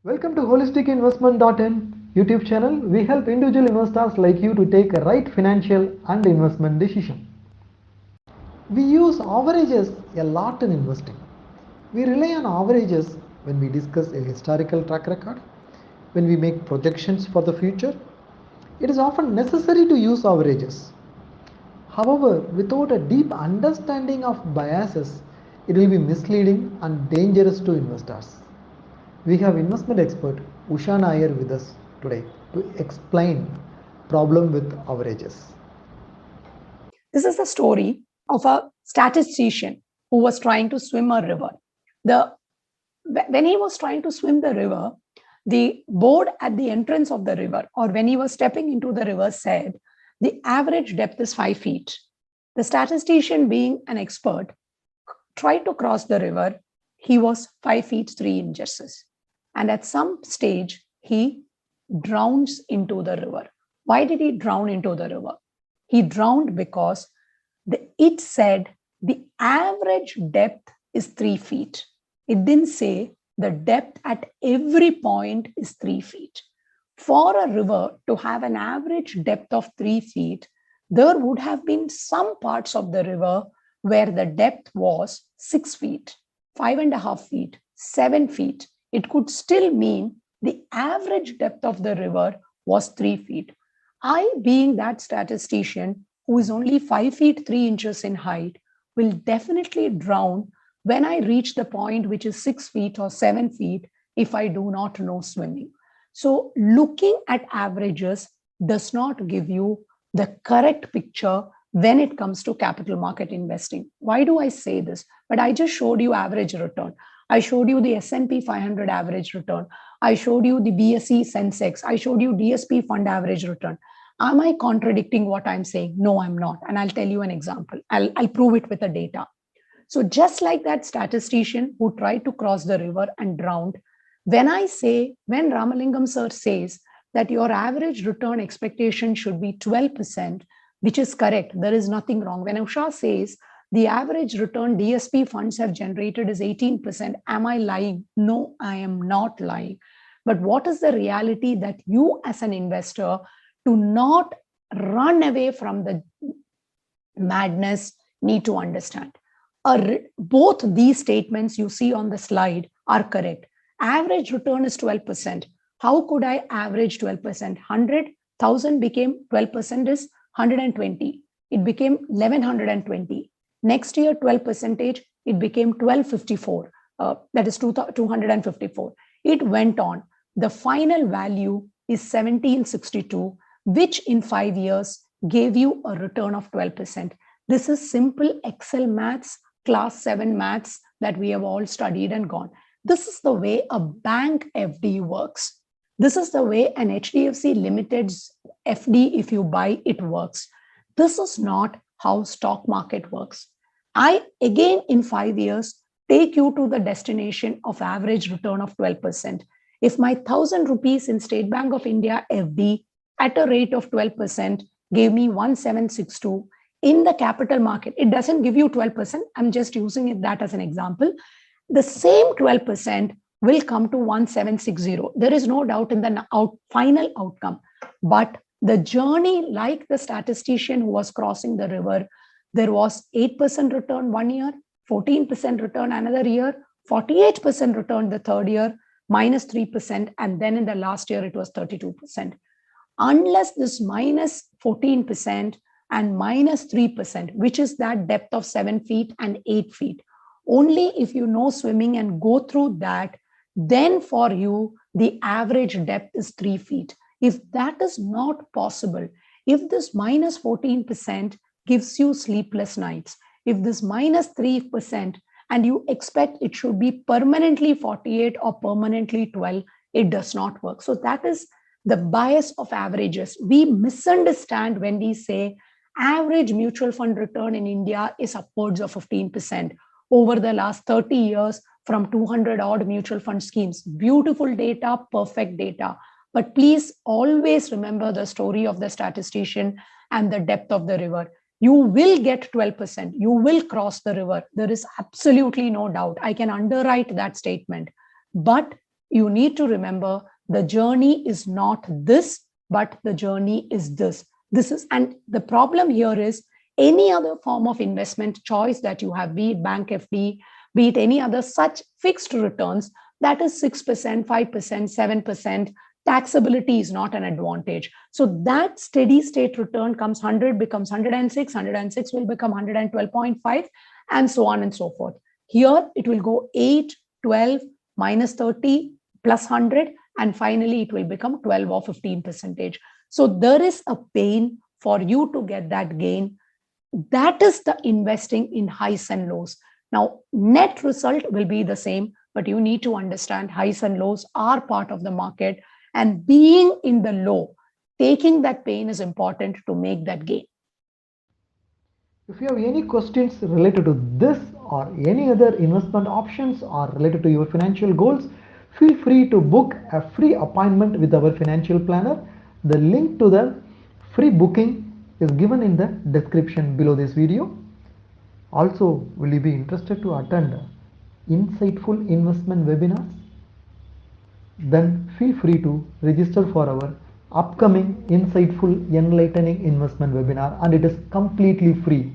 Welcome to holisticinvestment.in YouTube channel. We help individual investors like you to take a right financial and investment decision. We use averages a lot in investing. We rely on averages when we discuss a historical track record, when we make projections for the future. It is often necessary to use averages. However, without a deep understanding of biases, it will be misleading and dangerous to investors. We have investment expert Usha Nair with us today to explain problem with averages. This is the story of a statistician who was trying to swim a river. When he was trying to swim the river, the board at the entrance of the river, or when he was stepping into the river, said the average depth is 5 feet. The statistician, being an expert, tried to cross the river. He was 5 feet 3 inches. And at some stage, he drowns into the river. Why did he drown into the river? He drowned because it said the average depth is 3 feet. It didn't say the depth at every point is 3 feet. For a river to have an average depth of 3 feet, there would have been some parts of the river where the depth was 6 feet, 5.5 feet, 7 feet. It could still mean the average depth of the river was 3 feet. I, being that statistician who is only 5 feet 3 inches in height, will definitely drown when I reach the point which is 6 feet or 7 feet if I do not know swimming. So, looking at averages does not give you the correct picture when it comes to capital market investing. Why do I say this? But I just showed you average return. I showed you the S&P 500 average return. I showed you the BSE Sensex. I showed you DSP fund average return. Am I contradicting what I'm saying? No, I'm not. And I'll tell you an example. I'll prove it with the data. So just like that statistician who tried to cross the river and drowned, when Ramalingam sir says that your average return expectation should be 12%, which is correct, there is nothing wrong. When Usha says the average return DSP funds have generated is 18%, am I lying? No, I am not lying. But what is the reality that you as an investor do not run away from the madness need to understand? Both these statements you see on the slide are correct. Average return is 12%. How could I average 12%? 100,000 became 12% is 120. It became 1120. Next year, 12%, it became 1254. That is 254. It went on. The final value is 1762, which in 5 years gave you a return of 12%. This is simple Excel maths, class 7 maths that we have all studied and gone. This is the way a bank FD works. This is the way an HDFC Limited's FD, if you buy, it works. This is not how stock market works. I, again, in 5 years, take you to the destination of average return of 12%. If my 1,000 rupees in State Bank of India FD at a rate of 12% gave me 1762, in the capital market, it doesn't give you 12%. I'm just using that as an example. The same 12% will come to 1760. There is no doubt in the final outcome. But the journey, like the statistician who was crossing the river, there was 8% return 1 year, 14% return another year, 48% return the third year, minus 3%, and then in the last year it was 32%. Unless this minus 14% and minus 3%, which is that depth of 7 feet and 8 feet, only if you know swimming and go through that, then for you, the average depth is 3 feet. If that is not possible, if this minus 14% gives you sleepless nights, if this minus 3% and you expect it should be permanently 48 or permanently 12, it does not work. So that is the bias of averages. We misunderstand when we say average mutual fund return in India is upwards of 15% over the last 30 years from 200 odd mutual fund schemes. Beautiful data, perfect data. But please always remember the story of the statistician and the depth of the river. You will get 12%. You will cross the river. There is absolutely no doubt. I can underwrite that statement. But you need to remember the journey is not this, but the journey is this. And the problem here is any other form of investment choice that you have, be it bank FD, be it any other such fixed returns, that is 6%, 5%, 7%. Taxability is not an advantage. So that steady state return comes 100, becomes 106, 106 will become 112.5, and so on and so forth. Here it will go 8, 12, minus 30, plus 100, and finally it will become 12 or 15%. So there is a pain for you to get that gain. That is the investing in highs and lows. Now, net result will be the same, but you need to understand highs and lows are part of the market, and being in the low, taking that pain is important to make that gain. If you have any questions related to this or any other investment options or related to your financial goals, feel free to book a free appointment with our financial planner. The link to the free booking is given in the description below this video. Also, will you be interested to attend insightful investment webinars? Then feel free to register for our upcoming insightful enlightening investment webinar, and it is completely free.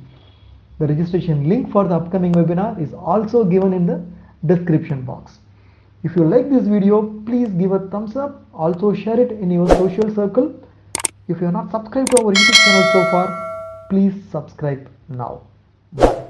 The registration link for the upcoming webinar is also given in the description box. If you like this video, please give a thumbs up. Also share it in your social circle. If you are not subscribed to our YouTube channel so far, please subscribe now. Bye.